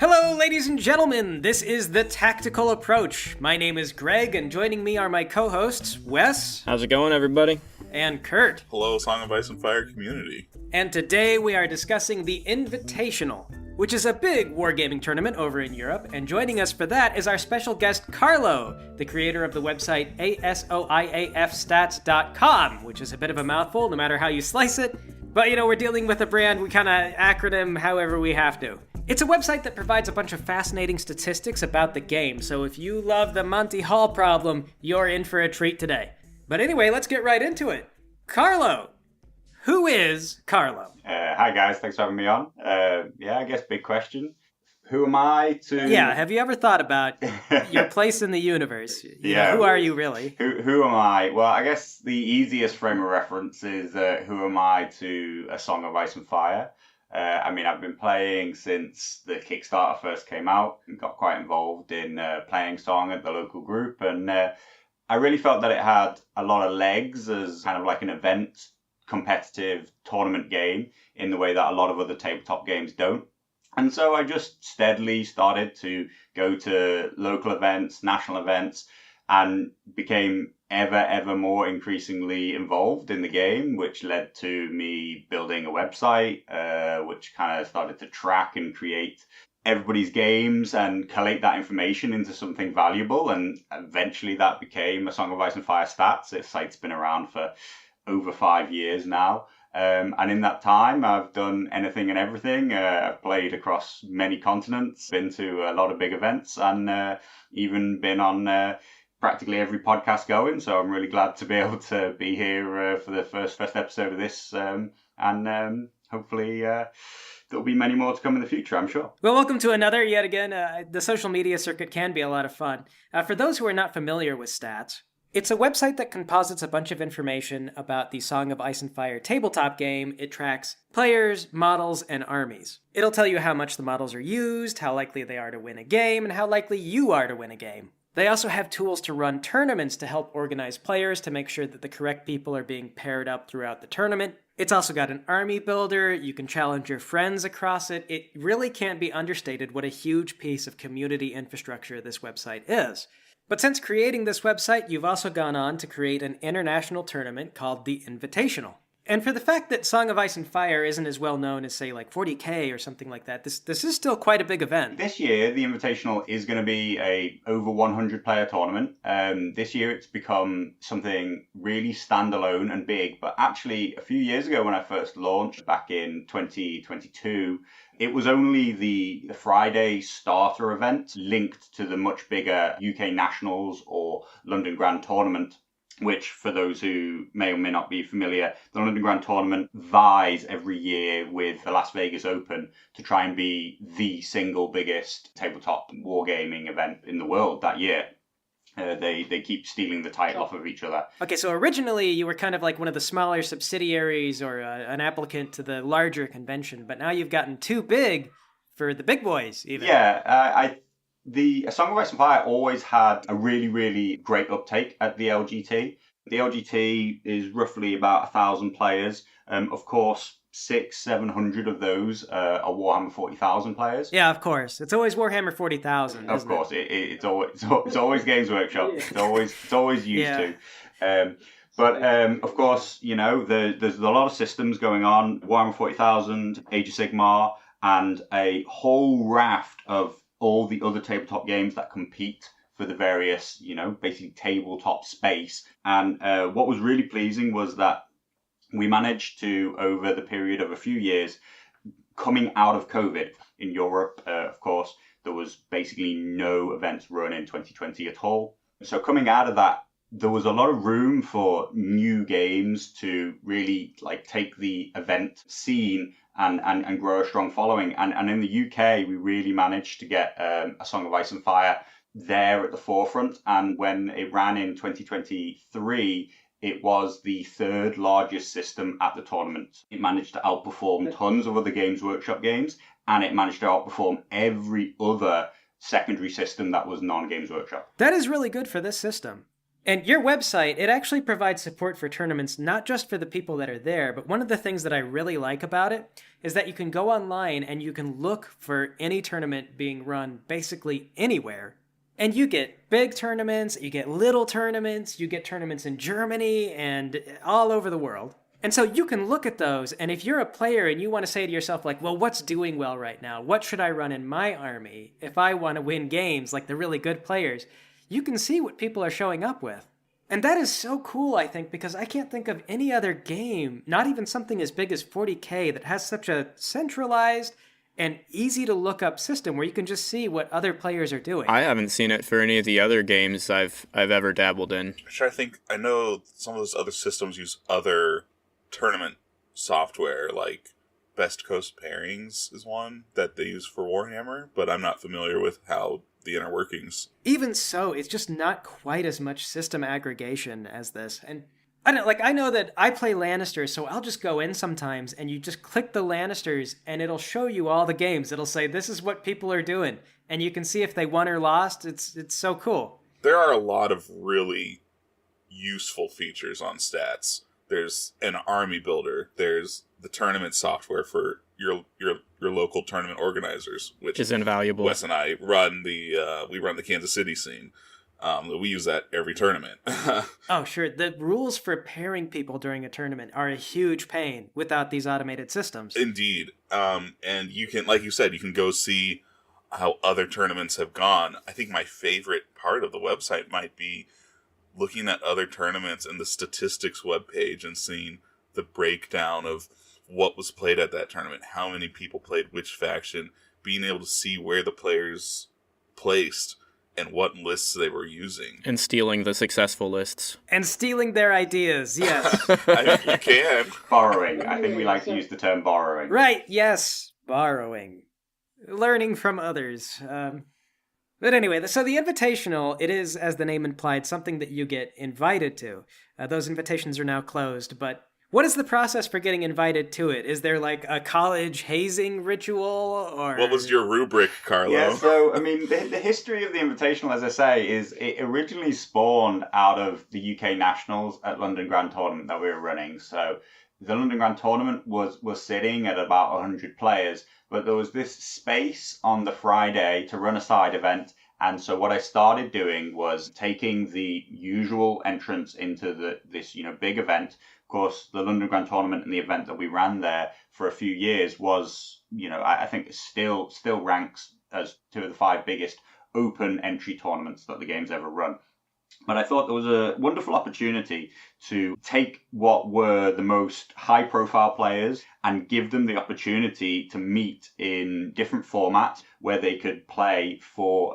Hello, ladies and gentlemen. This is The Tactical Approach. My name is Greg, and joining me are my co-hosts, Wes. How's it going, everybody? And Kurt. Hello, Song of Ice and Fire community. And today we are discussing the Invitational, which is a big wargaming tournament over in Europe, and joining us for that is our special guest, Carlo, the creator of the website asoiafstats.com, which is a bit of a mouthful, no matter how you slice it. But, we're dealing with a brand, we kind of acronym however we have to. It's a website that provides a bunch of fascinating statistics about the game, so if you love the Monty Hall problem, you're in for a treat today. But anyway, let's get right into it. Carlo! Who is Carlo? Hi guys, thanks for having me on. I guess big question. Who am I to... Yeah, have you ever thought about your place in the universe? Who are you really? Who am I? Well, I guess the easiest frame of reference is who am I to A Song of Ice and Fire? I've been playing since the Kickstarter first came out and got quite involved in playing Song at the local group. And I really felt that it had a lot of legs as kind of like an event, competitive tournament game in the way that a lot of other tabletop games don't. And so I just steadily started to go to local events, national events, and became ever more increasingly involved in the game, which led to me building a website, which kind of started to track and create everybody's games and collate that information into something valuable. And eventually that became A Song of Ice and Fire Stats. This site's been around for over 5 years now. And in that time, I've done anything and everything. I've played across many continents, been to a lot of big events, and even been on practically every podcast going. So I'm really glad to be able to be here for the first episode of this. And hopefully there'll be many more to come in the future, I'm sure. Well, welcome to another, yet again, the social media circuit can be a lot of fun. For those who are not familiar with Stats, it's a website that composites a bunch of information about the Song of Ice and Fire tabletop game. It tracks players, models, and armies. It'll tell you how much the models are used, how likely they are to win a game, and how likely you are to win a game. They also have tools to run tournaments to help organize players to make sure that the correct people are being paired up throughout the tournament. It's also got an army builder. You can challenge your friends across it. It really can't be understated what a huge piece of community infrastructure this website is. But since creating this website, you've also gone on to create an international tournament called the Invitational. And for the fact that Song of Ice and Fire isn't as well known as, say, like 40K or something like that, this is still quite a big event. This year, the Invitational is going to be a over 100 player tournament. This year, it's become something really standalone and big. But actually, a few years ago when I first launched back in 2022, it was only the Friday starter event linked to the much bigger UK Nationals or London Grand Tournament, which, for those who may or may not be familiar, the London Grand Tournament vies every year with the Las Vegas Open to try and be the single biggest tabletop wargaming event in the world that year. They keep stealing the title off of each other. Okay, so originally you were kind of like one of the smaller subsidiaries or an applicant to the larger convention, but now you've gotten too big for the big boys, even. Yeah, The A Song of Ice and Fire always had a really great uptake at the LGT. The LGT is roughly about 1,000 players. Of course, 600-700 of those are Warhammer 40,000 players. Yeah, of course. It's always Warhammer 40,000. Of course, it's always Games Workshop. Yeah. It's always used to. But of course, there's a lot of systems going on. Warhammer 40,000, Age of Sigmar, and a whole raft of all the other tabletop games that compete for the various, basically tabletop space. And what was really pleasing was that we managed to, over the period of a few years, coming out of COVID in Europe, of course, there was basically no events run in 2020 at all. So coming out of that, there was a lot of room for new games to really take the event scene and grow a strong following. And in the UK, we really managed to get A Song of Ice and Fire there at the forefront. And when it ran in 2023, it was the third largest system at the tournament. It managed to outperform tons of other Games Workshop games, and it managed to outperform every other secondary system that was non-Games Workshop. That is really good for this system. And your website, it actually provides support for tournaments, not just for the people that are there, but one of the things that I really like about it is that you can go online and you can look for any tournament being run basically anywhere. And you get big tournaments, you get little tournaments, you get tournaments in Germany and all over the world. And so you can look at those, and if you're a player and you want to say to yourself, like, well, what's doing well right now? What should I run in my army if I want to win games like the really good players? You can see what people are showing up with. And that is so cool, I think, because I can't think of any other game, not even something as big as 40K, that has such a centralized and easy to look up system where you can just see what other players are doing. I haven't seen it for any of the other games I've ever dabbled in. I know some of those other systems use other tournament software, like Best Coast Pairings is one that they use for Warhammer, but I'm not familiar with how the inner workings. Even so, it's just not quite as much system aggregation as this. And I know that I play Lannisters, so I'll just go in sometimes and you just click the Lannisters and it'll show you all the games. It'll say this is what people are doing, and you can see if they won or lost. It's so cool. There are a lot of really useful features on stats. There's an army builder. There's the tournament software for your local tournament organizers, which is invaluable. Wes and I run we run the Kansas City scene. We use that every tournament. Oh, sure. The rules for pairing people during a tournament are a huge pain without these automated systems. Indeed. And you can, like you said, you can go see how other tournaments have gone. I think my favorite part of the website might be looking at other tournaments and the statistics webpage and seeing the breakdown of what was played at that tournament, how many people played which faction, being able to see where the players placed and what lists they were using. And stealing the successful lists. And stealing their ideas, yes. You can. Borrowing. I think we like to use the term borrowing. Right, yes. Borrowing. Learning from others. But anyway, so the Invitational, it is, as the name implied, something that you get invited to. Those invitations are now closed, but what is the process for getting invited to it? Is there like a college hazing ritual, or what was your rubric, Carlo? Yeah, so I mean, the history of the Invitational, as I say, is it originally spawned out of the UK Nationals at London Grand Tournament that we were running. So the London Grand Tournament was sitting at about 100 players, but there was this space on the Friday to run a side event. And so what I started doing was taking the usual entrance into this big event. Of course, the London Grand Tournament and the event that we ran there for a few years was, I think it still ranks as 2 of the 5 biggest open entry tournaments that the game's ever run. But I thought there was a wonderful opportunity to take what were the most high-profile players and give them the opportunity to meet in different formats where they could play for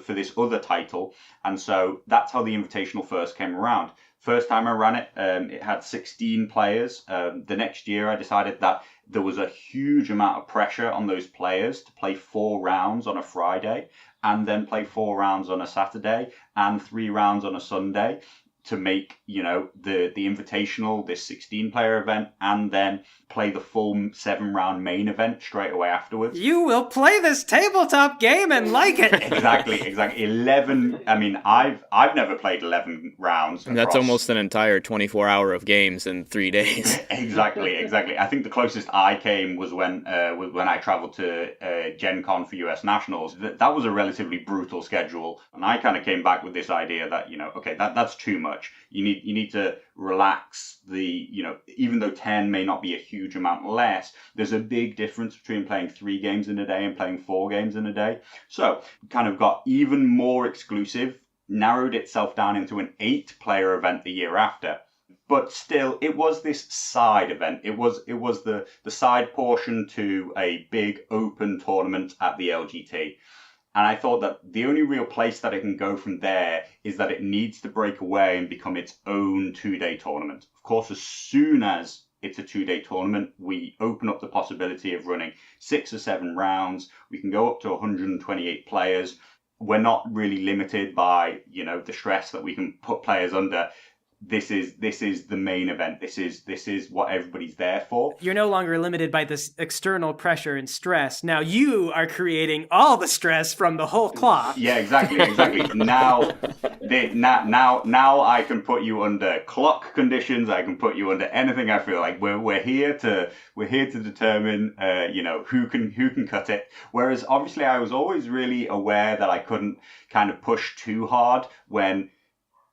this other title. And so that's how the Invitational first came around. First time I ran it, it had 16 players. The next year I decided that there was a huge amount of pressure on those players to play 4 rounds on a Friday and then play 4 rounds on a Saturday and 3 rounds on a Sunday to make, the Invitational, this 16-player event, and then play the full 7-round main event straight away afterwards. You will play this tabletop game and like it! Exactly. 11, I mean, I've never played 11 rounds. And that's almost an entire 24-hour of games in 3 days. Exactly. I think the closest I came was when I traveled to Gen Con for US Nationals. That was a relatively brutal schedule, and I kind of came back with this idea that, okay, that's too much. You need to relax even though 10 may not be a huge amount less, there's a big difference between playing 3 games in a day and playing 4 games in a day. So kind of got even more exclusive, narrowed itself down into an 8-player event the year after. But still, it was this side event. It was the side portion to a big open tournament at the LGT. And I thought that the only real place that it can go from there is that it needs to break away and become its own 2-day tournament. Of course, as soon as it's a 2-day tournament, we open up the possibility of running 6 or 7 rounds. We can go up to 128 players. We're not really limited by, the stress that we can put players under. this is the main event. This is what everybody's there for. You're no longer limited by this external pressure and stress. Now you are creating all the stress from the whole cloth. Yeah, exactly. Now I can put you under clock conditions. I can put you under anything I feel like. We're here to determine who can cut it. Whereas obviously I was always really aware that I couldn't kind of push too hard when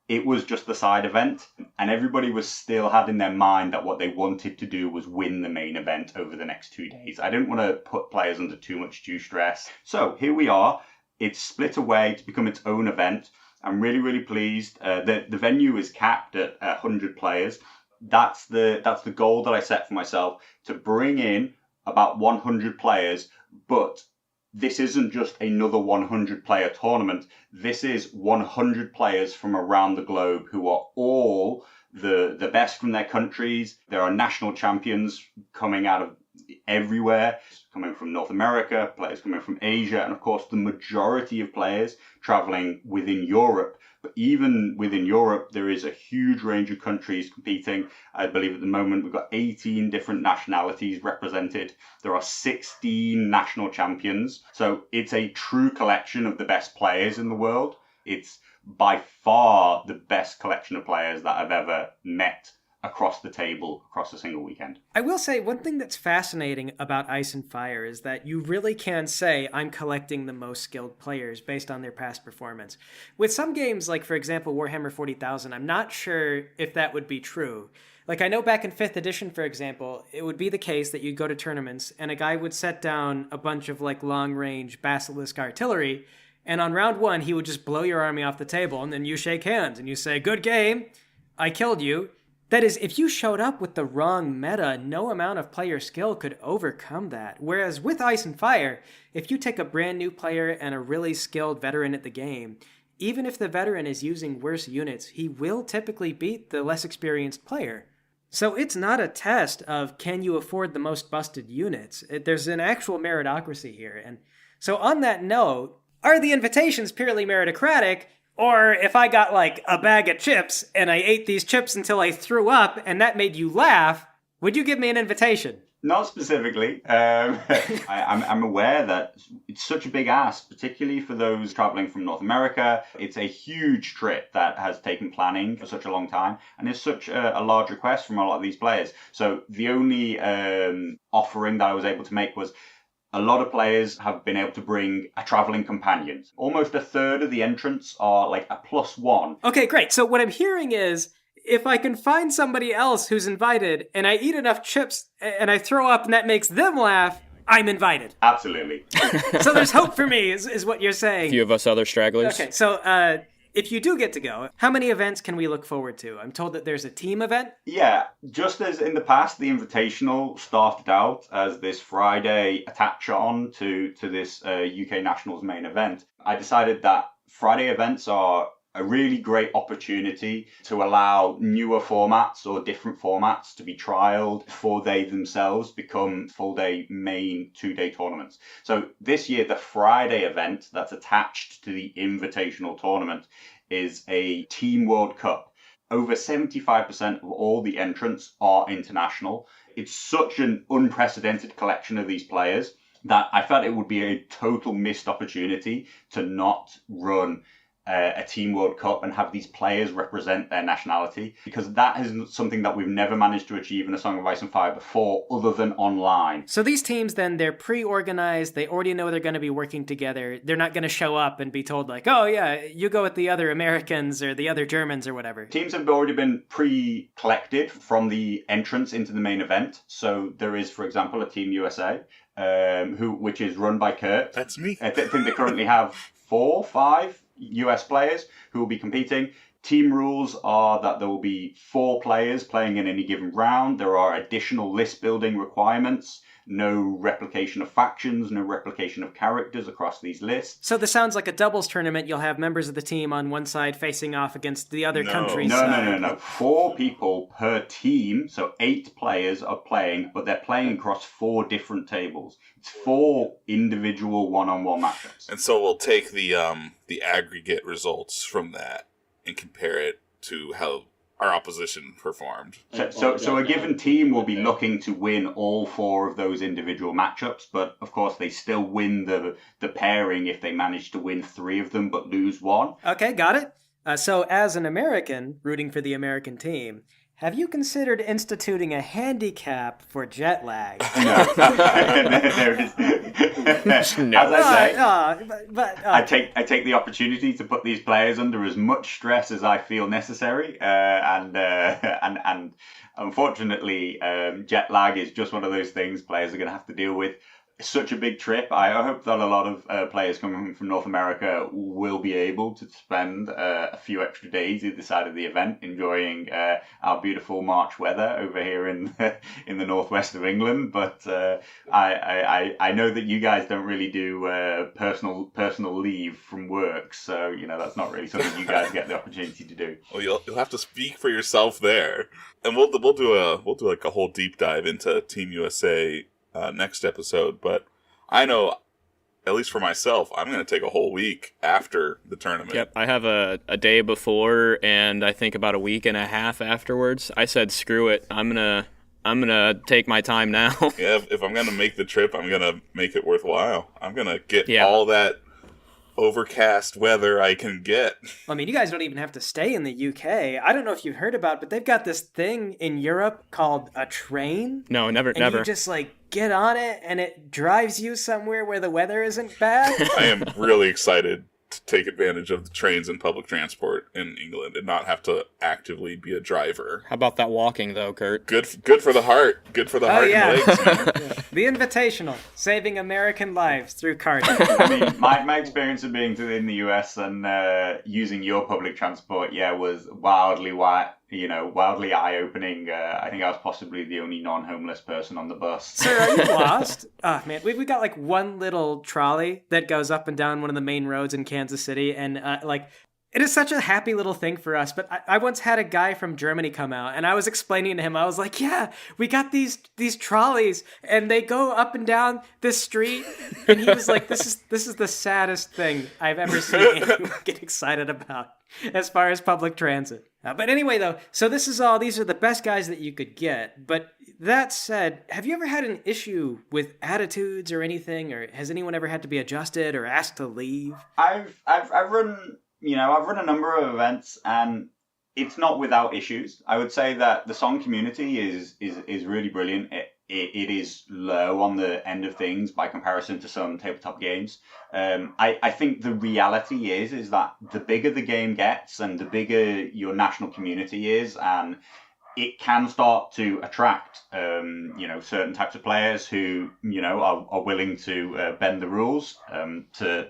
it was just the side event, and everybody was still had in their mind that what they wanted to do was win the main event over the next 2 days. I didn't want to put players under too much due stress. So here we are. It's split away to become its own event. I'm really, really pleased. The venue is capped at 100 players. That's the goal that I set for myself, to bring in about 100 players, but this isn't just another 100-player tournament. This is 100 players from around the globe who are all the best from their countries. There are national champions coming out of everywhere, coming from North America, players coming from Asia, and of course the majority of players traveling within Europe. But even within Europe, there is a huge range of countries competing. I believe at the moment we've got 18 different nationalities represented. There are 16 national champions. So it's a true collection of the best players in the world. It's by far the best collection of players that I've ever met across the table, across a single weekend. I will say one thing that's fascinating about Ice and Fire is that you really can say I'm collecting the most skilled players based on their past performance. With some games, like for example Warhammer 40,000, I'm not sure if that would be true. Like I know back in 5th edition, for example, it would be the case that you'd go to tournaments and a guy would set down a bunch of like long-range Basilisk artillery, and on round 1 he would just blow your army off the table, and then you shake hands and you say, "Good game, I killed you." That is, if you showed up with the wrong meta, no amount of player skill could overcome that. Whereas with Ice and Fire, if you take a brand new player and a really skilled veteran at the game, even if the veteran is using worse units, he will typically beat the less experienced player. So it's not a test of can you afford the most busted units. There's an actual meritocracy here. And so on that note, are the invitations purely meritocratic? Or if I got like a bag of chips and I ate these chips until I threw up and that made you laugh, would you give me an invitation? Not specifically. I'm aware that it's such a big ask, particularly for those traveling from North America. It's a huge trip that has taken planning for such a long time, and it's such a large request from a lot of these players. So the only offering that I was able to make was a lot of players have been able to bring a traveling companion. Almost a third of the entrants are like a +1. Okay, great. So what I'm hearing is, if I can find somebody else who's invited and I eat enough chips and I throw up and that makes them laugh, I'm invited. Absolutely. So there's hope for me, is what you're saying. A few of us other stragglers. Okay, so if you do get to go, how many events can we look forward to? I'm told that there's a team event. Yeah, just as in the past, the Invitational started out as this Friday attach-on to this UK Nationals main event. I decided that Friday events are a really great opportunity to allow newer formats or different formats to be trialed before they themselves become full-day main 2-day tournaments. So this year, the Friday event that's attached to the Invitational tournament is a Team World Cup. Over 75% of all the entrants are international. It's such an unprecedented collection of these players that I felt it would be a total missed opportunity to not run a Team World Cup and have these players represent their nationality, because that is something that we've never managed to achieve in A Song of Ice and Fire before, other than online. So these teams then, they're pre-organized, they already know they're going to be working together, they're not going to show up and be told like, oh yeah, you go with the other Americans or the other Germans or whatever. Teams have already been pre-collected from the entrance into the main event. So there is, for example, a Team USA, which is run by Kurt. That's me. I think they currently have 4, 5 US players who will be competing. Team rules are that there will be 4 players playing in any given round. There are additional list building requirements. No replication of factions, no replication of characters across these lists. So this sounds like a doubles tournament. You'll have members of the team on one side facing off against the other country's side. No. 4 people per team, so 8 players are playing, but they're playing across 4 different tables. It's 4 individual one-on-one matchups. And so we'll take the aggregate results from that and compare it to how our opposition performed. So a given team will be looking to win all 4 of those individual matchups, but of course they still win the pairing if they manage to win 3 of them but lose 1. Okay, got it. So as an American rooting for the American team, have you considered instituting a handicap for jet lag? No. There is. No. As I say, I I take the opportunity to put these players under as much stress as I feel necessary, and unfortunately, jet lag is just one of those things players are going to have to deal with. It's such a big trip. I hope that a lot of players coming from North America will be able to spend a few extra days either side of the event enjoying our beautiful March weather over here in the northwest of England. But I know that you guys don't really do personal leave from work, so that's not really something you guys get the opportunity to do. Well, you'll have to speak for yourself there, and we'll do like a whole deep dive into Team USA. Next episode, but I know, at least for myself, I'm going to take a whole week after the tournament. Yep, I have a day before, and I think about a week and a half afterwards. I said, screw it, I'm gonna take my time now. Yeah, if I'm going to make the trip, I'm going to make it worthwhile. I'm going to get all that overcast weather I can get. I mean, you guys don't even have to stay in the UK. I don't know if you've heard about it, but they've got this thing in Europe called a train. No, never. You just get on it and it drives you somewhere where the weather isn't bad. I am really excited to take advantage of the trains and public transport in England and not have to actively be a driver. How about that walking though, Kurt? Good for the heart. Good for the heart and legs, man. The Invitational, saving American lives through karting. I mean, my experience of being in the US and using your public transport, was wildly eye-opening. I think I was possibly the only non-homeless person on the bus. Sir, are you lost? Oh, man, we got like one little trolley that goes up and down one of the main roads in Kansas City, and it is such a happy little thing for us. But I once had a guy from Germany come out, and I was explaining to him, I was like, yeah, we got these trolleys, and they go up and down this street. And he was like, this is the saddest thing I've ever seen anyone get excited about as far as public transit. But anyway, though, so these are the best guys that you could get. But that said, have you ever had an issue with attitudes or anything? Or has anyone ever had to be adjusted or asked to leave? I've run... I've run a number of events, and it's not without issues. I would say that the song community is really brilliant. It is low on the end of things by comparison to some tabletop games. I think the reality is that the bigger the game gets and the bigger your national community is, and it can start to attract, certain types of players who, are willing to bend the rules to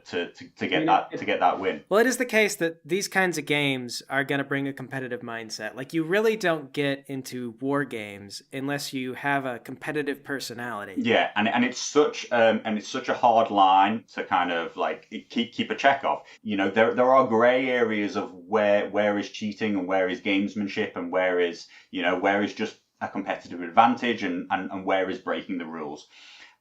get that win. Well, it is the case that these kinds of games are going to bring a competitive mindset. Like, you really don't get into war games unless you have a competitive personality. Yeah, and it's such a hard line to kind of keep a check of. There are grey areas of where is cheating and where is gamesmanship and where is just a competitive advantage and where is breaking the rules.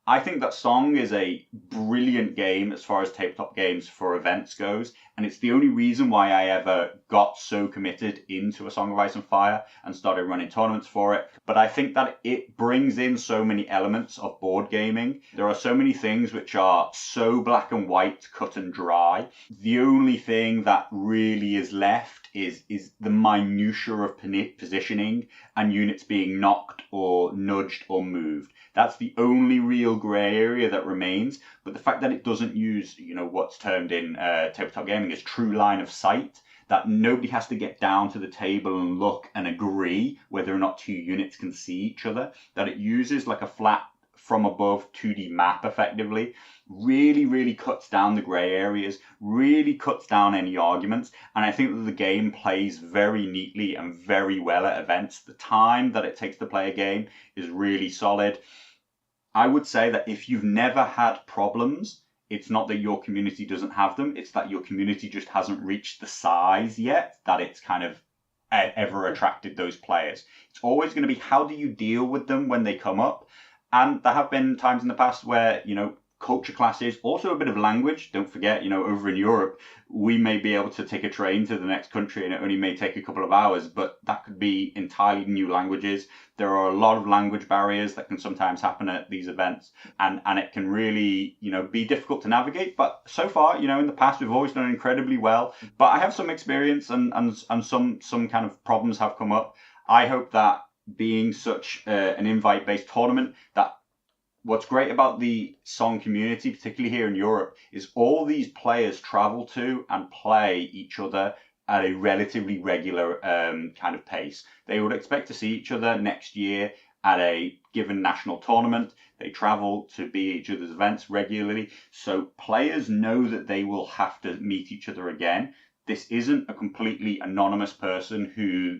I think that Song is a brilliant game as far as tabletop games for events goes, and it's the only reason why I ever got so committed into A Song of Ice and Fire and started running tournaments for it. But I think that it brings in so many elements of board gaming. There are so many things which are so black and white, cut and dry. The only thing that really is left is the minutiae of positioning and units being knocked or nudged or moved. That's the only real grey area that remains. But the fact that it doesn't use, what's termed in tabletop gaming as true line of sight, that nobody has to get down to the table and look and agree whether or not two units can see each other, that it uses like a flat from above 2D map effectively, really, really cuts down the grey areas, really cuts down any arguments, and I think that the game plays very neatly and very well at events. The time that it takes to play a game is really solid. I would say that if you've never had problems, it's not that your community doesn't have them, it's that your community just hasn't reached the size yet that it's kind of ever attracted those players. It's always going to be, how do you deal with them when they come up? And there have been times in the past where, culture classes, also a bit of language. Don't forget, over in Europe, we may be able to take a train to the next country and it only may take a couple of hours, but that could be entirely new languages. There are a lot of language barriers that can sometimes happen at these events, and it can really, be difficult to navigate. But so far, in the past, we've always done incredibly well. But I have some experience and some kind of problems have come up. I hope that being such an invite-based tournament, that what's great about the song community, particularly here in Europe, is all these players travel to and play each other at a relatively regular kind of pace. They would expect to see each other next year at a given national tournament. They travel to be at each other's events regularly. So players know that they will have to meet each other again. This isn't a completely anonymous person who,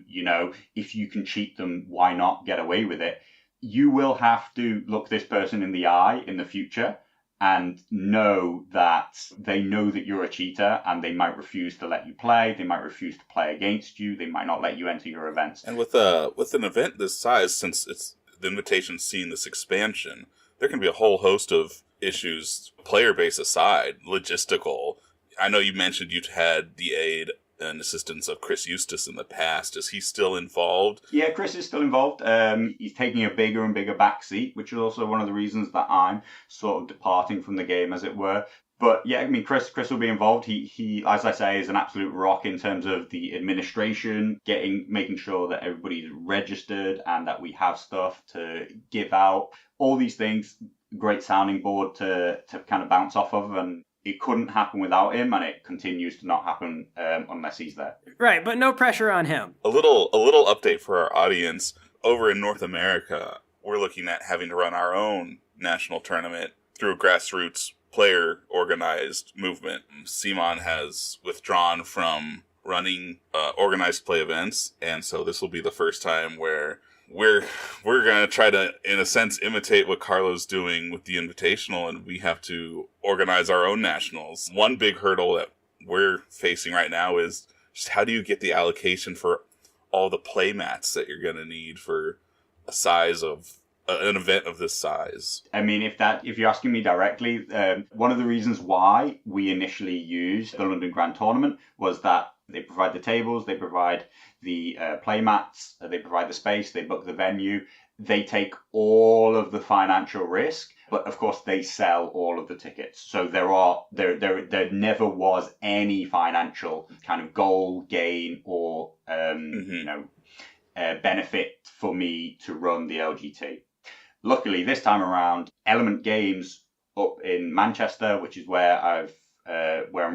if you can cheat them, why not get away with it? You will have to look this person in the eye in the future and know that they know that you're a cheater, and they might refuse to let you play. They might refuse to play against you. They might not let you enter your events. And with an event this size, since it's the Invitation's seeing this expansion, there can be a whole host of issues, player base aside, logistical. I know you mentioned you'd had the aid and assistance of Chris Eustace in the past. Is he still involved? Yeah, Chris is still involved. He's taking a bigger and bigger backseat, which is also one of the reasons that I'm sort of departing from the game, as it were. But yeah, I mean, Chris will be involved. He, as I say, is an absolute rock in terms of the administration, making sure that everybody's registered and that we have stuff to give out. All these things, great sounding board to kind of bounce off of, and it couldn't happen without him, and it continues to not happen unless he's there. Right, but no pressure on him. A little update for our audience. Over in North America, we're looking at having to run our own national tournament through a grassroots player-organized movement. CMON has withdrawn from running organized play events, and so this will be the first time where we're going to try to, in a sense, imitate what Carlo's doing with the Invitational, and we have to organize our own nationals. One big hurdle that we're facing right now is just how do you get the allocation for all the play mats that you're going to need for a size of an event of this size? I mean, if you're asking me directly, one of the reasons why we initially used the London Grand Tournament was that they provide the tables, they provide the play mats, they provide the space, they book the venue, they take all of the financial risk, but of course they sell all of the tickets. So there never was any financial kind of goal, gain, or benefit for me to run the LGT. Luckily, this time around, Element Games up in Manchester, which is where I'm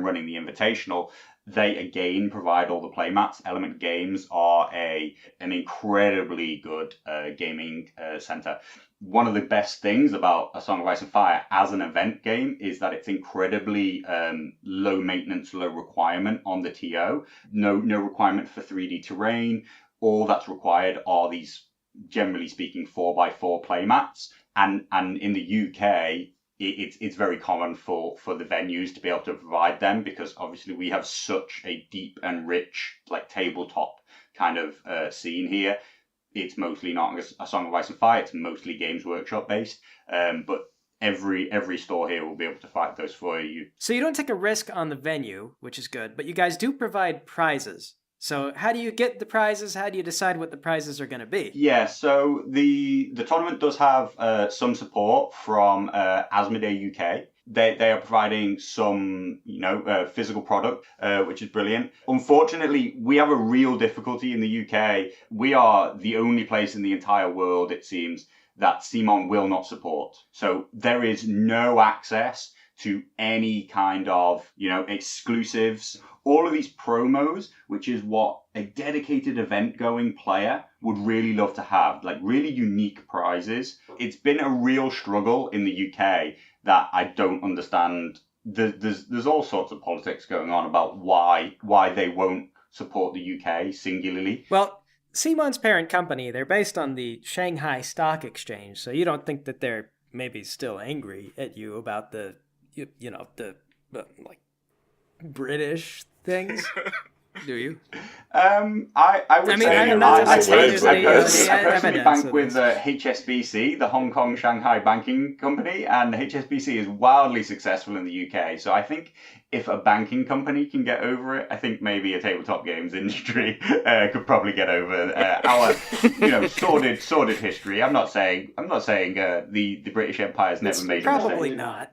running the Invitational, they again provide all the playmats. Element Games are an incredibly good gaming center. One of the best things about A Song of Ice and Fire as an event game is that it's incredibly low maintenance, low requirement on the TO. No requirement for 3D terrain. All that's required are these, generally speaking, 4x4 playmats. And in the UK, it's very common for the venues to be able to provide them, because obviously we have such a deep and rich tabletop kind of scene here. It's mostly not A Song of Ice and Fire, it's mostly Games Workshop based, but every store here will be able to fight those for you. So you don't take a risk on the venue, which is good, but you guys do provide prizes. So how do you get the prizes? How do you decide what the prizes are going to be? Yeah, so the tournament does have some support from Asmodee UK. They are providing some, physical product, which is brilliant. Unfortunately, we have a real difficulty in the UK. We are the only place in the entire world, it seems, that CMON will not support. So there is no access to any kind of, exclusives. All of these promos, which is what a dedicated event-going player would really love to have, really unique prizes. It's been a real struggle in the UK that I don't understand. There's all sorts of politics going on about why they won't support the UK singularly. Well, CMON's parent company, they're based on the Shanghai Stock Exchange, so you don't think that they're maybe still angry at you about the British things? Do you? I would I mean, say I'm not I just saying personally, there's I personally evidence bank of with this. HSBC, the Hong Kong Shanghai Banking Company, and HSBC is wildly successful in the UK. So I think if a banking company can get over it, I think maybe a tabletop games industry could probably get over our, sordid history. I'm not saying the British Empire's never It's made a probably mistake. not.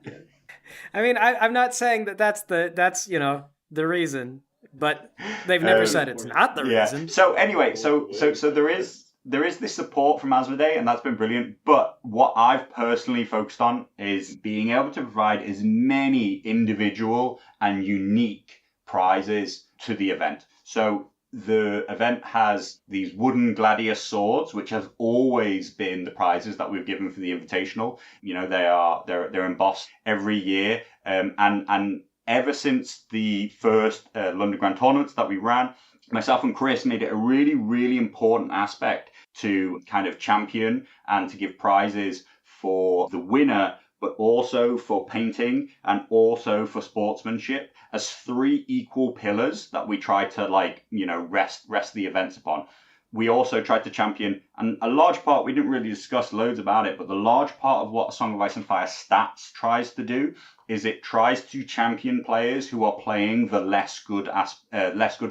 I mean, I'm not saying that's the reason, but they've never said it's not the reason. So anyway, so there is this support from Asmodee, and that's been brilliant. But what I've personally focused on is being able to provide as many individual and unique prizes to the event. So the event has these wooden gladius swords, which have always been the prizes that we've given for the Invitational. They're embossed every year, and ever since the first London Grand tournaments that we ran, myself and Chris made it a really, really important aspect to kind of champion and to give prizes for the winner, but also for painting and also for sportsmanship as three equal pillars that we try to rest the events upon. We also tried to champion, and a large part, we didn't really discuss loads about it, but the large part of what A Song of Ice and Fire Stats tries to do is it tries to champion players who are playing the less good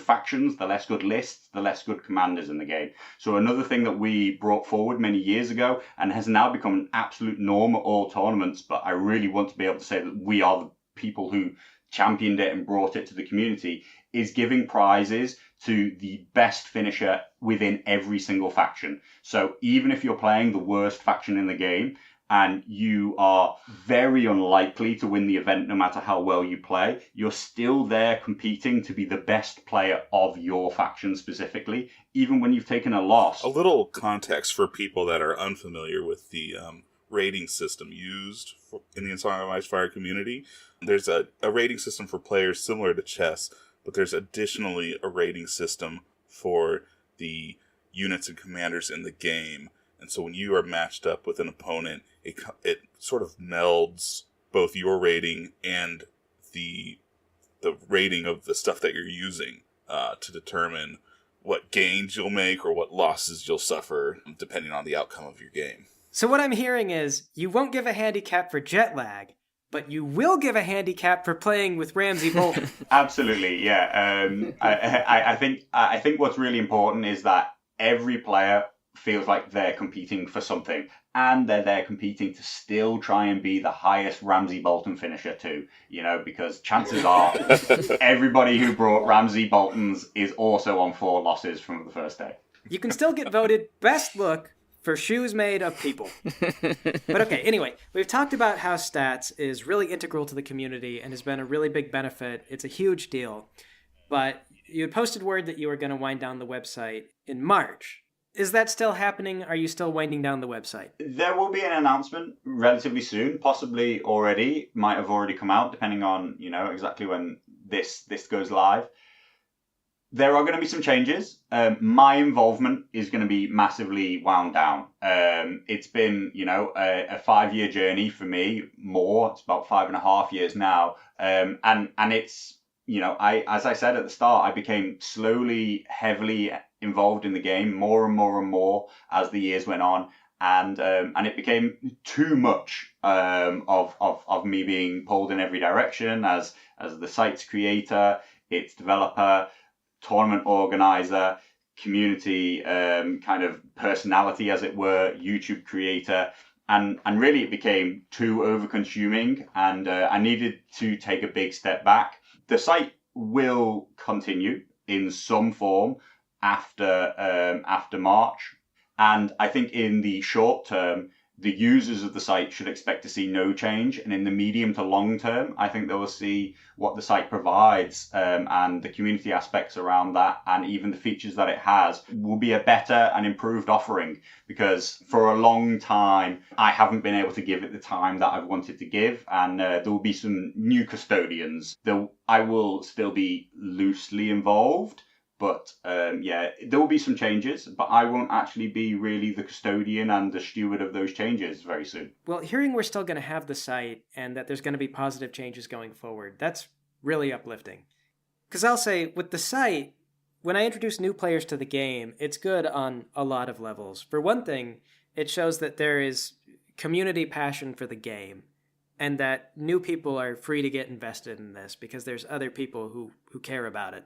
factions, the less good lists, the less good commanders in the game. So another thing that we brought forward many years ago and has now become an absolute norm at all tournaments, but I really want to be able to say that we are the people who championed it and brought it to the community, is giving prizes to the best finisher within every single faction. So even if you're playing the worst faction in the game and you are very unlikely to win the event no matter how well you play, you're still there competing to be the best player of your faction specifically, even when you've taken a loss. A little context for people that are unfamiliar with the rating system used in the Song of Ice Fire community. There's a rating system for players similar to chess, but there's additionally a rating system for the units and commanders in the game. And so when you are matched up with an opponent, it sort of melds both your rating and the rating of the stuff that you're using to determine what gains you'll make or what losses you'll suffer, depending on the outcome of your game. So what I'm hearing is you won't give a handicap for jet lag, but you will give a handicap for playing with Ramsay Bolton. Absolutely, yeah. I think what's really important is that every player feels like they're competing for something, and they're there competing to still try and be the highest Ramsay Bolton finisher too. Because chances are everybody who brought Ramsay Boltons is also on 4 losses from the first day. You can still get voted best look for shoes made of people. But okay, anyway, we've talked about how stats is really integral to the community and has been a really big benefit. It's a huge deal. But you had posted word that you were going to wind down the website in March. Is that still happening? Are you still winding down the website? There will be an announcement relatively soon, possibly already, might have already come out, depending on, exactly when this goes live. There are going to be some changes. My involvement is going to be massively wound down. It's been, a 5-year journey for me, more. It's about 5.5 years now. And it's, as I said at the start, I became slowly, heavily involved in the game, more and more and more as the years went on. And it became too much of me being pulled in every direction as the site's creator, its developer, tournament organizer, community kind of personality, as it were, YouTube creator. And really it became too over-consuming, and I needed to take a big step back. The site will continue in some form after March. And I think in the short term, the users of the site should expect to see no change. And in the medium to long term, I think they will see what the site provides and the community aspects around that, and even the features that it has will be a better and improved offering. Because for a long time, I haven't been able to give it the time that I've wanted to give. And there will be some new custodians. I will still be loosely involved. But there will be some changes, but I won't actually be really the custodian and the steward of those changes very soon. Well, hearing we're still going to have the site and that there's going to be positive changes going forward, that's really uplifting. Because I'll say, with the site, when I introduce new players to the game, it's good on a lot of levels. For one thing, it shows that there is community passion for the game and that new people are free to get invested in this because there's other people who care about it.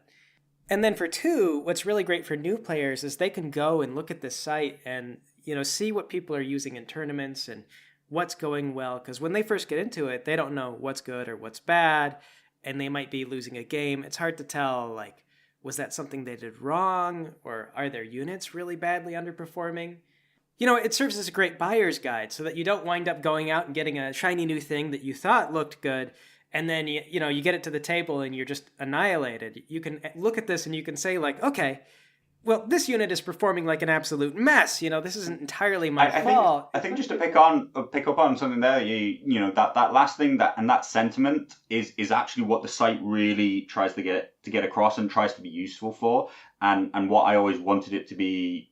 And then for two, what's really great for new players is they can go and look at this site and, see what people are using in tournaments and what's going well. Because when they first get into it, they don't know what's good or what's bad, and they might be losing a game. It's hard to tell, like, was that something they did wrong, or are their units really badly underperforming? It serves as a great buyer's guide so that you don't wind up going out and getting a shiny new thing that you thought looked good, and then you get it to the table and you're just annihilated. You can look at this and you can say, like, okay, well, this unit is performing like an absolute mess. This isn't entirely my fault. I think just to pick up on something there, that last thing, that sentiment is actually what the site really tries to get across and tries to be useful for, and what I always wanted it to be,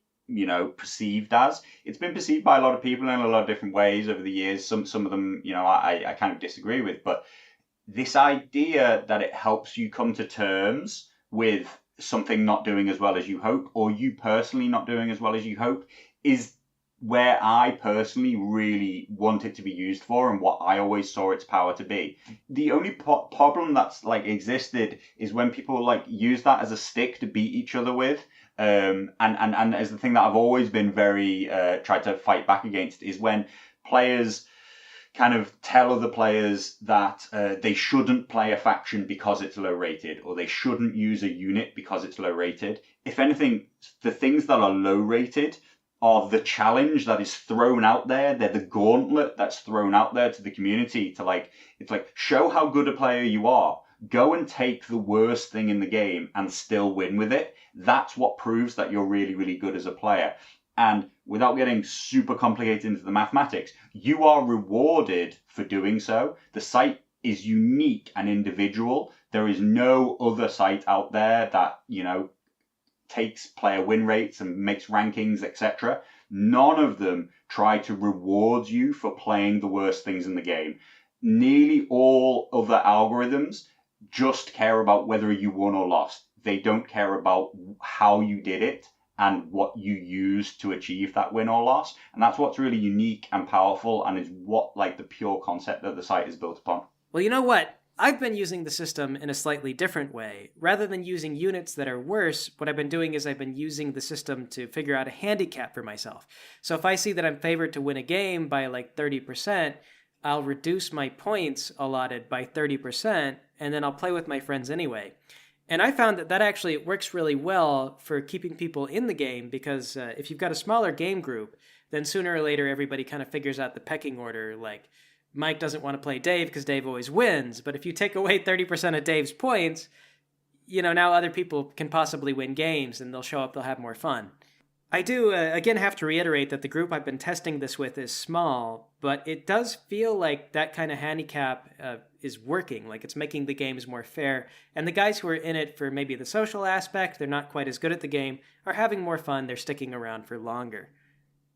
perceived as. It's been perceived by a lot of people in a lot of different ways over the years. Some of them, I kind of disagree with, but this idea that it helps you come to terms with something not doing as well as you hope, or you personally not doing as well as you hope, is where I personally really want it to be used for, and what I always saw its power to be. The only problem that's existed is when people use that as a stick to beat each other with, and as the thing that I've always been very tried to fight back against, is when players kind of tell other players that they shouldn't play a faction because it's low rated, or they shouldn't use a unit because it's low rated. If anything, the things that are low rated are the challenge that is thrown out there. They're the gauntlet that's thrown out there to the community to show how good a player you are. Go and take the worst thing in the game and still win with it. That's what proves that you're really, really good as a player. And without getting super complicated into the mathematics, you are rewarded for doing so. The site is unique and individual. There is no other site out there that, takes player win rates and makes rankings, etc. None of them try to reward you for playing the worst things in the game. Nearly all other algorithms just care about whether you won or lost. They don't care about how you did it and what you used to achieve that win or loss. And that's what's really unique and powerful, and is what the pure concept that the site is built upon. Well, you know what? I've been using the system in a slightly different way. Rather than using units that are worse, what I've been doing is I've been using the system to figure out a handicap for myself. So if I see that I'm favored to win a game by 30%, I'll reduce my points allotted by 30%, and then I'll play with my friends anyway. And I found that actually works really well for keeping people in the game, because if you've got a smaller game group, then sooner or later everybody kind of figures out the pecking order. Mike doesn't want to play Dave because Dave always wins. But if you take away 30% of Dave's points, now other people can possibly win games and they'll show up, they'll have more fun. I do, again, have to reiterate that the group I've been testing this with is small, but it does feel like that kind of handicap is working, like it's making the games more fair. And the guys who are in it for maybe the social aspect, they're not quite as good at the game, are having more fun, they're sticking around for longer.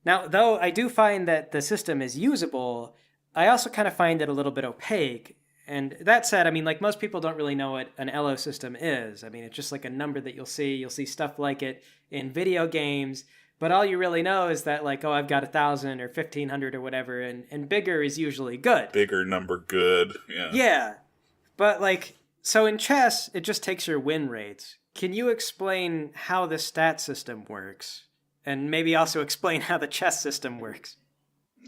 Now, though I do find that the system is usable, I also kind of find it a little bit opaque. And that said, most people don't really know what an LO system is. It's just like a number that you'll see. You'll see stuff like it in video games, but all you really know is that I've got 1,000 or 1,500 or whatever, and bigger is usually good. Bigger number good, yeah. Yeah, but so in chess, it just takes your win rates. Can you explain how the stat system works? And maybe also explain how the chess system works.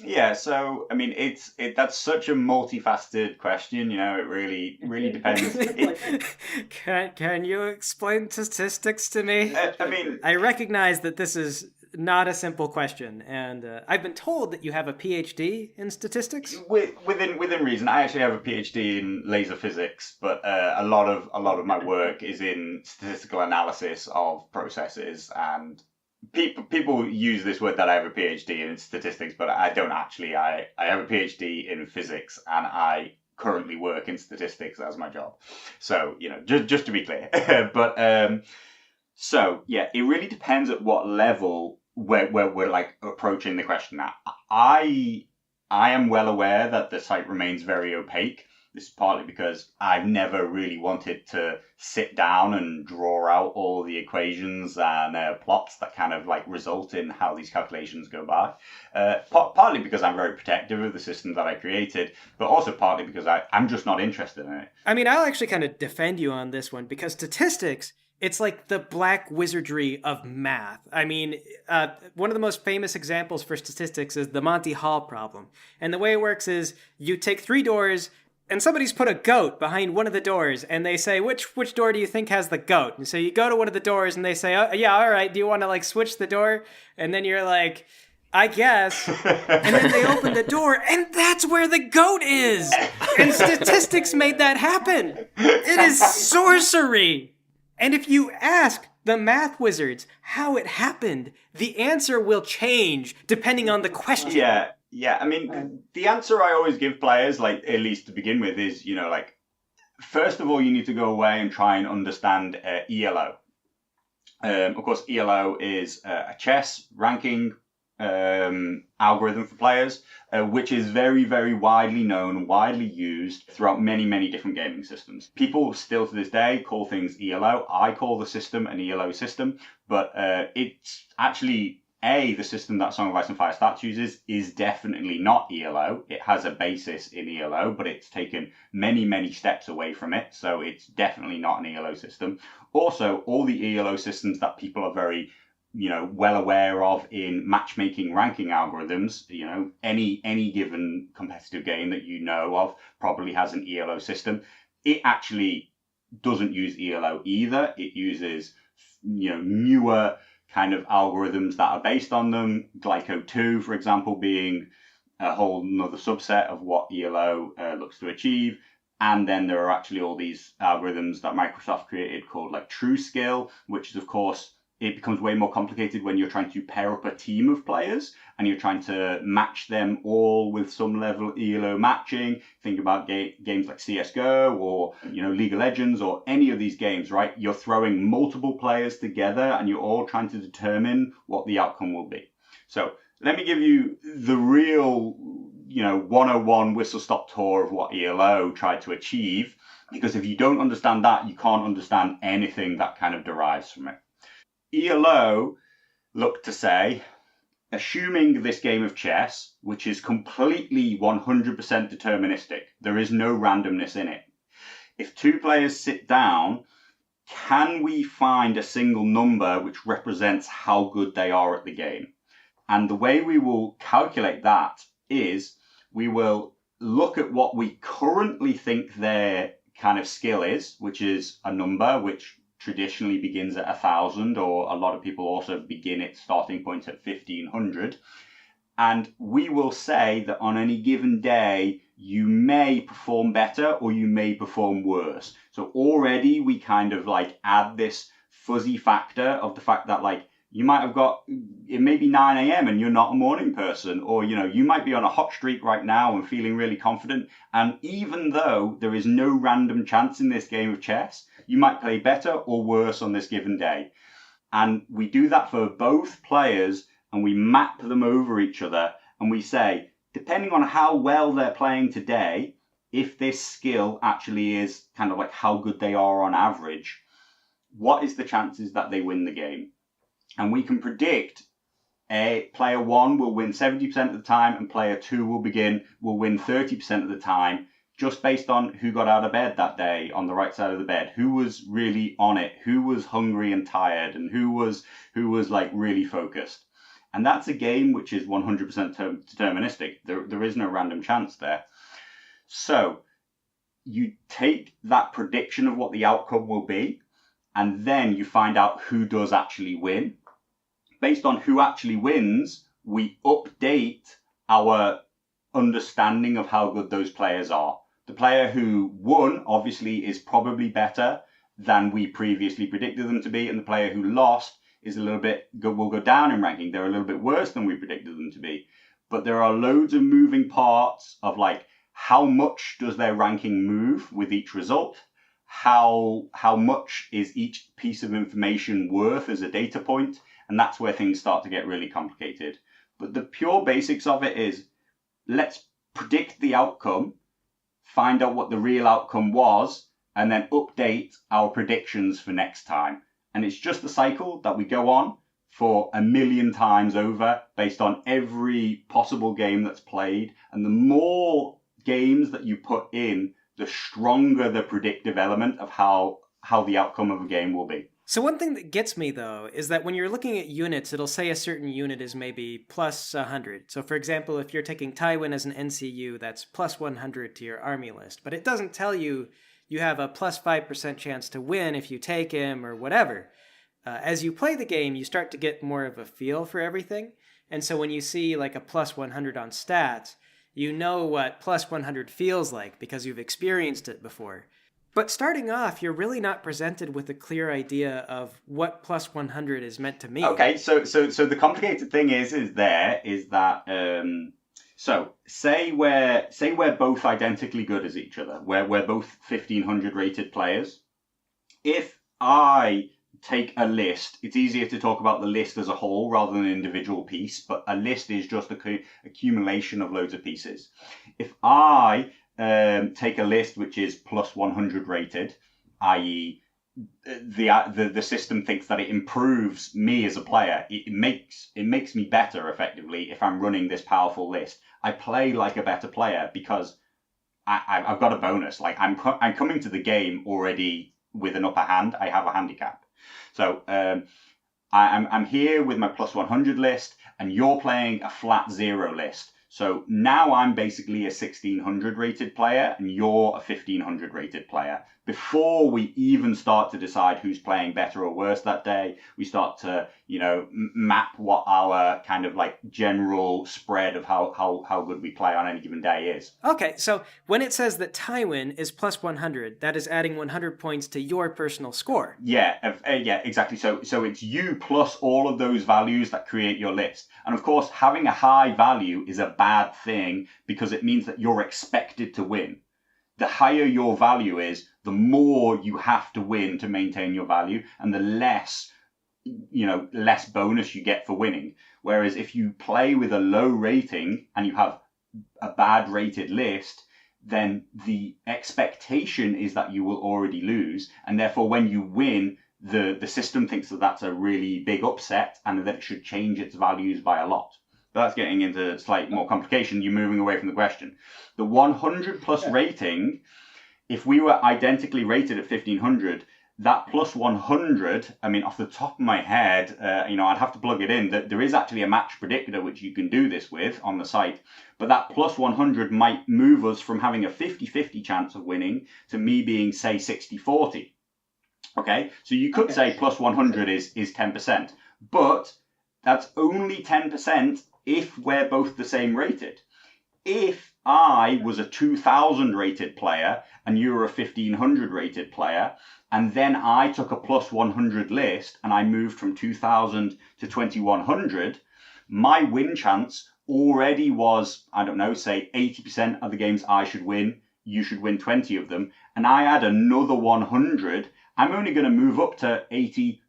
Yeah, so that's such a multifaceted question. It really depends. Can you explain statistics to me? I recognize that this is not a simple question, and I've been told that you have a PhD in statistics. Within reason, I actually have a PhD in laser physics, but a lot of my work is in statistical analysis of processes. And people use this word that I have a PhD in statistics, but I don't actually. I have a PhD in physics, and I currently work in statistics as my job. So, just to be clear. But so yeah, it really depends at what level we're approaching the question. Now, I am well aware that the site remains very opaque. This is partly because I've never really wanted to sit down and draw out all the equations and plots that kind of like result in how these calculations go by. Partly because I'm very protective of the system that I created, but also partly because I'm just not interested in it. I mean, I'll actually kind of defend you on this one because statistics, it's like the black wizardry of math. I mean, one of the most famous examples for statistics is the Monty Hall problem. And the way it works is you take 3 doors and somebody's put a goat behind one of the doors and they say, which door do you think has the goat? And so you go to one of the doors and they say, oh, yeah, all right, do you want to like switch the door? And then you're like, I guess. And then they open the door and that's where the goat is. And statistics made that happen. It is sorcery. And if you ask the math wizards how it happened, the answer will change depending on the question. Yeah. I mean, the answer I always give players, like at least to begin with, is, like, first of all, you need to go away and try and understand ELO. Of course, ELO is a chess ranking algorithm for players, which is very, very widely known, widely used throughout many, many different gaming systems. People still to this day call things ELO. I call the system an ELO system, but it's actually the system that Song of Ice and Fire Stats uses is definitely not ELO. It has a basis in ELO, but it's taken many, many steps away from it, so it's definitely not an ELO system. Also, all the ELO systems that people are very well aware of in matchmaking ranking algorithms, any given competitive game that you know of probably has an ELO system. It actually doesn't use ELO either. It uses, newer kind of algorithms that are based on them. Glyco 2, for example, being a whole another subset of what ELO looks to achieve. And then there are actually all these algorithms that Microsoft created called like TrueScale, which is, of course, it becomes way more complicated when you're trying to pair up a team of players and you're trying to match them all with some level of ELO matching. Think about games like CSGO or, League of Legends or any of these games, right? You're throwing multiple players together and you're all trying to determine what the outcome will be. So let me give you the real, 101 whistle-stop tour of what ELO tried to achieve, because if you don't understand that, you can't understand anything that kind of derives from it. ELO looked to say, assuming this game of chess, which is completely 100% deterministic, there is no randomness in it. If 2 players sit down, can we find a single number which represents how good they are at the game? And the way we will calculate that is we will look at what we currently think their kind of skill is, which is a number which traditionally begins at 1,000, or a lot of people also begin its starting point at 1,500. And we will say that on any given day, you may perform better or you may perform worse. So already we kind of like add this fuzzy factor of the fact that like you might have got, it may be 9 a.m. and you're not a morning person, or, you might be on a hot streak right now and feeling really confident. And even though there is no random chance in this game of chess, you might play better or worse on this given day. And we do that for both players and we map them over each other and we say, depending on how well they're playing today, if this skill actually is kind of like how good they are on average, what is the chances that they win the game? And we can predict player 1 will win 70% of the time and player 2 will win 30% of the time, just based on who got out of bed that day on the right side of the bed, who was really on it, who was hungry and tired, and who was like really focused. And that's a game which is 100% deterministic. There is no random chance there. So you take that prediction of what the outcome will be, and then you find out who does actually win. Based on who actually wins, we update our understanding of how good those players are. The player who won, obviously, is probably better than we previously predicted them to be, and the player who lost is will go down in ranking. They're a little bit worse than we predicted them to be. But there are loads of moving parts of like, how much does their ranking move with each result? How much is each piece of information worth as a data point? And that's where things start to get really complicated. But the pure basics of it is, let's predict the outcome find out what the real outcome was, and then update our predictions for next time. And it's just the cycle that we go on for 1,000,000 times over based on every possible game that's played. And the more games that you put in, the stronger the predictive element of how the outcome of a game will be. So one thing that gets me, though, is that when you're looking at units, it'll say a certain unit is maybe plus 100. So for example, if you're taking Tywin as an NCU, that's plus 100 to your army list. But it doesn't tell you you have a plus 5% chance to win if you take him or whatever. As you play the game, you start to get more of a feel for everything. And so when you see like a plus 100 on stats, you know what plus 100 feels like because you've experienced it before. But starting off, you're really not presented with a clear idea of what plus 100 is meant to mean. Okay, so the complicated thing is that so say we're both identically good as each other. We're both 1,500 rated players. If I take a list, it's easier to talk about the list as a whole rather than an individual piece, but a list is just a accumulation of loads of pieces. If I take a list which is plus 100 rated, i.e. the system thinks that it improves me as a player. It makes me better effectively if I'm running this powerful list. I play like a better player because I've got a bonus. Like I'm coming to the game already with an upper hand. I have a handicap. So I'm here with my plus 100 list, and you're playing a flat 0 list. So now I'm basically a 1,600 rated player and you're a 1,500 rated player. Before we even start to decide who's playing better or worse that day, we start to, map what our kind of like general spread of how good we play on any given day is. Okay, so when it says that Tywin is plus 100, that is adding 100 points to your personal score. Yeah, exactly. So it's you plus all of those values that create your list. And of course, having a high value is a bad thing because it means that you're expected to win. The higher your value is, the more you have to win to maintain your value, and the less bonus you get for winning. Whereas if you play with a low rating and you have a bad rated list, then the expectation is that you will already lose, and therefore when you win, the system thinks that that's a really big upset and that it should change its values by a lot. But that's getting into slight more complication. You're moving away from the question. The 100 plus rating, if we were identically rated at 1,500, that plus 100, I mean, off the top of my head, I'd have to plug it in. That there is actually a match predictor which you can do this with on the site. But that plus 100 might move us from having a 50-50 chance of winning to me being, say, 60-40. Okay, so you could say plus 100 is 10%. But that's only 10% if we're both the same rated. If I was a 2,000 rated player and you were a 1,500 rated player, and then I took a plus 100 list and I moved from 2,000 to 2,100, my win chance already was, I don't know, say 80% of the games I should win, you should win 20 of them, and I add another 100, I'm only going to move up to 82%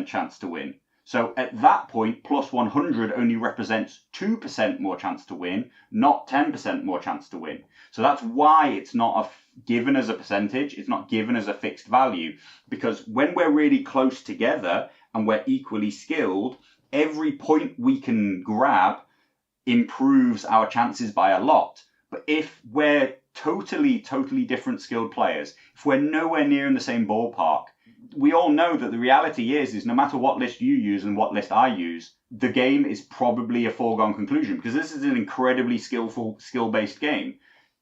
chance to win. So at that point, plus 100 only represents 2% more chance to win, not 10% more chance to win. So that's why it's not given as a percentage, it's not given as a fixed value, because when we're really close together and we're equally skilled, every point we can grab improves our chances by a lot. But if we're totally different skilled players, if we're nowhere near in the same ballpark, we all know that the reality is no matter what list you use and what list I use, the game is probably a foregone conclusion because this is an incredibly skill-based game.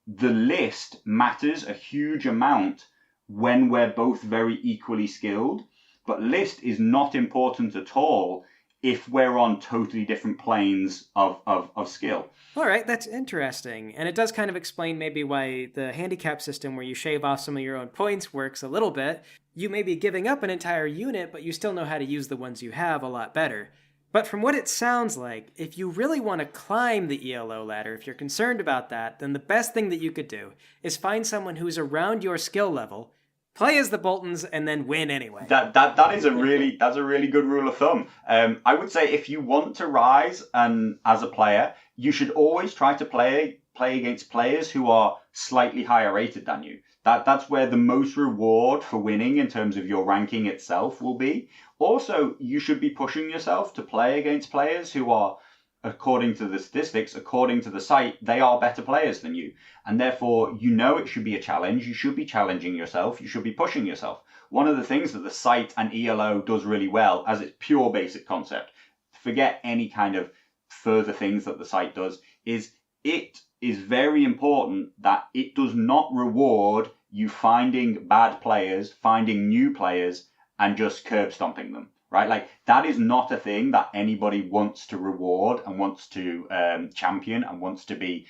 The list matters a huge amount when we're both very equally skilled, but list is not important at all if we're on totally different planes of skill. All right, that's interesting. And it does kind of explain maybe why the handicap system where you shave off some of your own points works a little bit. You may be giving up an entire unit, but you still know how to use the ones you have a lot better. But from what it sounds like, if you really want to climb the ELO ladder, if you're concerned about that, then the best thing that you could do is find someone who's around your skill level, play as the Boltons, and then win anyway. That's a really good rule of thumb. I would say if you want to rise as a player, you should always try to play play against players who are slightly higher rated than you. That's where the most reward for winning in terms of your ranking itself will be. Also, you should be pushing yourself to play against players who are, according to the statistics, according to the site, they are better players than you. And therefore, it should be a challenge. You should be challenging yourself. You should be pushing yourself. One of the things that the site and ELO does really well, as its pure basic concept, forget any kind of further things that the site does, is it is very important that it does not reward you finding bad players, finding new players, and just curb stomping them, right? Like, that is not a thing that anybody wants to reward and wants to champion and wants to be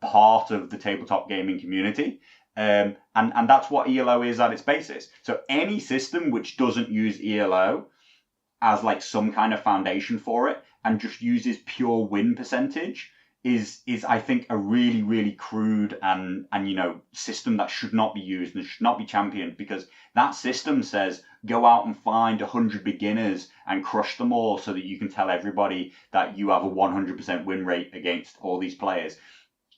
part of the tabletop gaming community. And that's what ELO is at its basis. So any system which doesn't use ELO as like some kind of foundation for it and just uses pure win percentage is I think a really, really crude and system that should not be used and should not be championed, because that system says go out and find 100 beginners and crush them all so that you can tell everybody that you have a 100% win rate against all these players.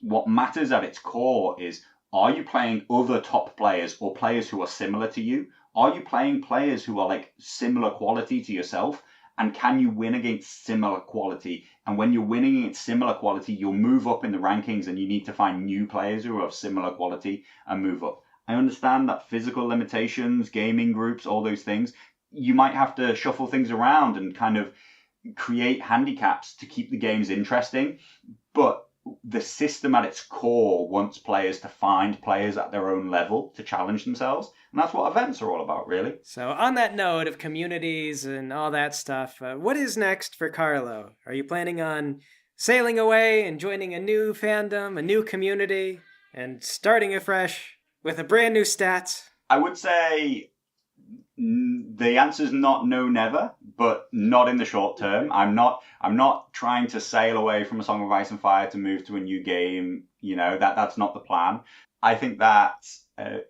What matters at its core is, are you playing other top players or players who are similar to you? Are you playing players who are like similar quality to yourself? And can you win against similar quality? And when you're winning against similar quality, you'll move up in the rankings and you need to find new players who are of similar quality and move up. I understand that physical limitations, gaming groups, all those things, you might have to shuffle things around and kind of create handicaps to keep the games interesting. But the system at its core wants players to find players at their own level to challenge themselves. And that's what events are all about, really. So on that note of communities and all that stuff, what is next for Carlo? Are you planning on sailing away and joining a new fandom, a new community, and starting afresh with a brand new stat? I would say the answer is not no, never, but not in the short term. I'm not trying to sail away from A Song of Ice and Fire to move to a new game. That's not the plan. I think that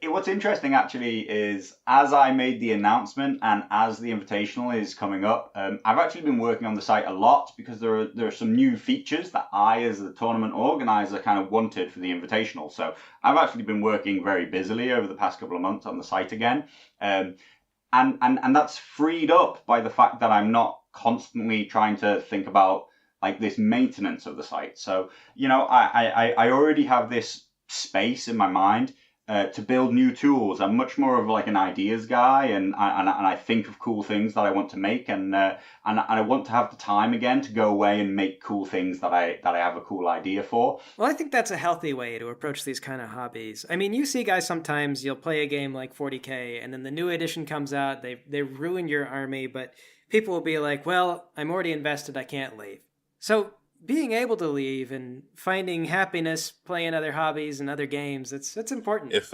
what's interesting actually is, as I made the announcement and as the Invitational is coming up, I've actually been working on the site a lot because there are some new features that I, as the tournament organizer, kind of wanted for the Invitational. So I've actually been working very busily over the past couple of months on the site again. And that's freed up by the fact that I'm not constantly trying to think about like this maintenance of the site. So, I already have this space in my mind to build new tools. I'm much more of like an ideas guy, and I think of cool things that I want to make, and I want to have the time again to go away and make cool things that I have a cool idea for. Well, I think that's a healthy way to approach these kind of hobbies. I mean, you see guys sometimes, you'll play a game like 40K, and then the new edition comes out, they ruin your army, but people will be like, well, I'm already invested, I can't leave. So being able to leave and finding happiness playing other hobbies and other games, it's important. If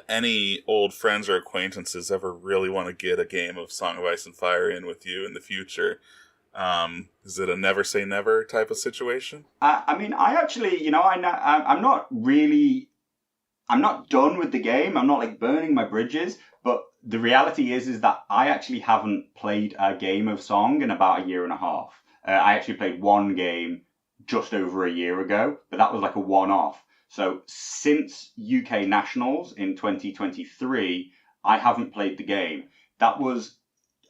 any old friends or acquaintances ever really want to get a game of Song of Ice and Fire in with you in the future, is it a never say never type of situation? I mean, I actually, I'm not done with the game. I'm not like burning my bridges, but the reality is that I actually haven't played a game of Song in about a year and a half. I actually played one game just over a year ago, but that was like a one-off. So since UK Nationals in 2023, I haven't played the game. That was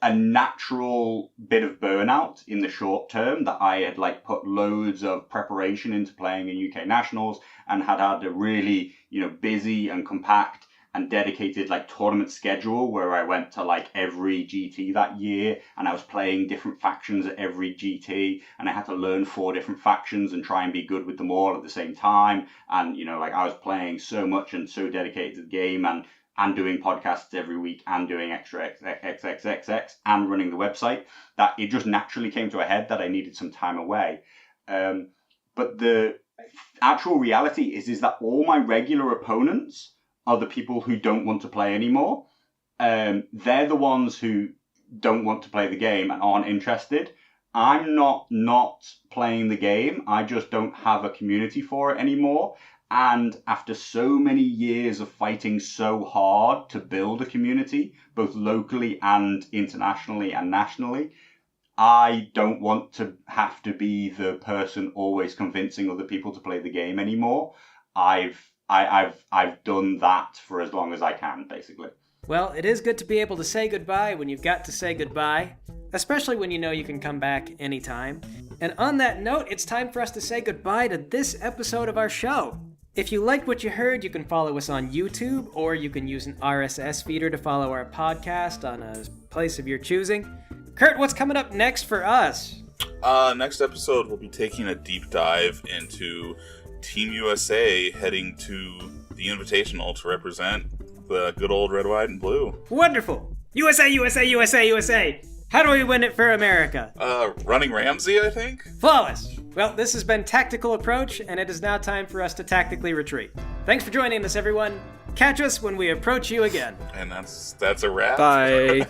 a natural bit of burnout in the short term, that I had like put loads of preparation into playing in UK Nationals and had a really, busy and compact and dedicated like tournament schedule where I went to like every GT that year, and I was playing different factions at every GT, and I had to learn 4 different factions and try and be good with them all at the same time. And I was playing so much and so dedicated to the game, and doing podcasts every week and doing extra XXXX and running the website, that it just naturally came to a head that I needed some time away. But the actual reality is that all my regular opponents are the people who don't want to play anymore. They're the ones who don't want to play the game and aren't interested. I'm not playing the game. I just don't have a community for it anymore. And after so many years of fighting so hard to build a community, both locally and internationally and nationally, I don't want to have to be the person always convincing other people to play the game anymore. I've done that for as long as I can, basically. Well, it is good to be able to say goodbye when you've got to say goodbye, especially when you know you can come back anytime. And on that note, it's time for us to say goodbye to this episode of our show. If you liked what you heard, you can follow us on YouTube, or you can use an RSS feeder to follow our podcast on a place of your choosing. Kurt, what's coming up next for us? Next episode, we'll be taking a deep dive into Team USA heading to the Invitational to represent the good old red, white, and blue. Wonderful! USA, USA, USA, USA! How do we win it for America? Running Ramsey, I think? Flawless! Well, this has been Tactical Approach, and it is now time for us to tactically retreat. Thanks for joining us, everyone. Catch us when we approach you again. And that's a wrap. Bye.